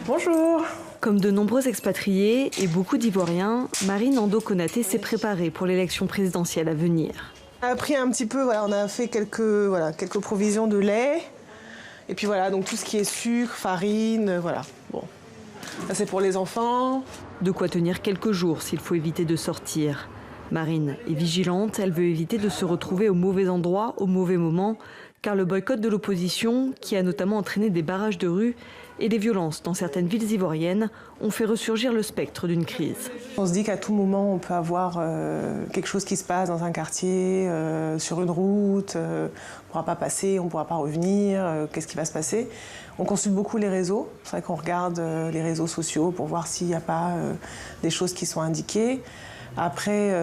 Bonjour. Comme de nombreux expatriés et beaucoup d'Ivoiriens, Marine Ando Konaté s'est préparée pour l'élection présidentielle à venir. On a pris un petit peu, on a fait quelques provisions de lait. Et puis voilà, donc tout ce qui est sucre, farine, voilà. Bon, ça c'est pour les enfants. De quoi tenir quelques jours s'il faut éviter de sortir. Marine est vigilante, elle veut éviter de se retrouver au mauvais endroit, au mauvais moment, car le boycott de l'opposition, qui a notamment entraîné des barrages de rue et des violences dans certaines villes ivoiriennes, ont fait ressurgir le spectre d'une crise. On se dit qu'à tout moment, on peut avoir quelque chose qui se passe dans un quartier, sur une route, on ne pourra pas passer, on ne pourra pas revenir, qu'est-ce qui va se passer? On consulte beaucoup les réseaux, c'est vrai qu'on regarde les réseaux sociaux pour voir s'il n'y a pas des choses qui sont indiquées. Après,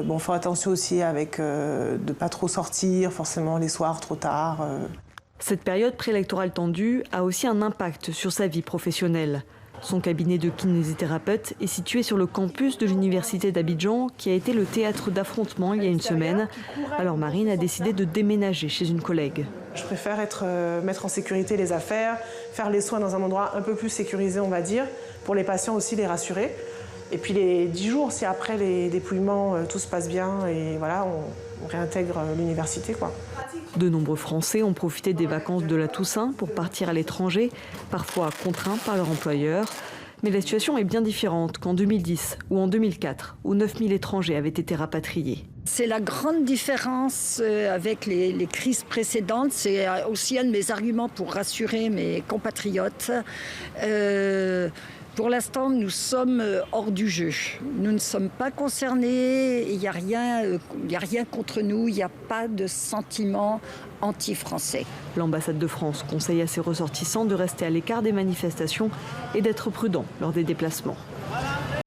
bon, faut attention aussi avec de ne pas trop sortir, forcément les soirs trop tard. Cette période préélectorale tendue a aussi un impact sur sa vie professionnelle. Son cabinet de kinésithérapeute est situé sur le campus de l'université d'Abidjan, qui a été le théâtre d'affrontements il y a une semaine. Alors Marine a décidé de déménager chez une collègue. Je préfère mettre en sécurité les affaires, faire les soins dans un endroit un peu plus sécurisé, on va dire, pour les patients aussi les rassurer. Et puis les 10 jours, si après les dépouillements, tout se passe bien, et voilà, on réintègre l'université, quoi. De nombreux Français ont profité des vacances de la Toussaint pour partir à l'étranger, parfois contraints par leur employeur. Mais la situation est bien différente qu'en 2010 ou en 2004, où 9000 étrangers avaient été rapatriés. C'est la grande différence avec les crises précédentes. C'est aussi un de mes arguments pour rassurer mes compatriotes. Pour l'instant, nous sommes hors du jeu. Nous ne sommes pas concernés, il n'y a rien contre nous, il n'y a pas de sentiment anti-français. L'ambassade de France conseille à ses ressortissants de rester à l'écart des manifestations et d'être prudents lors des déplacements.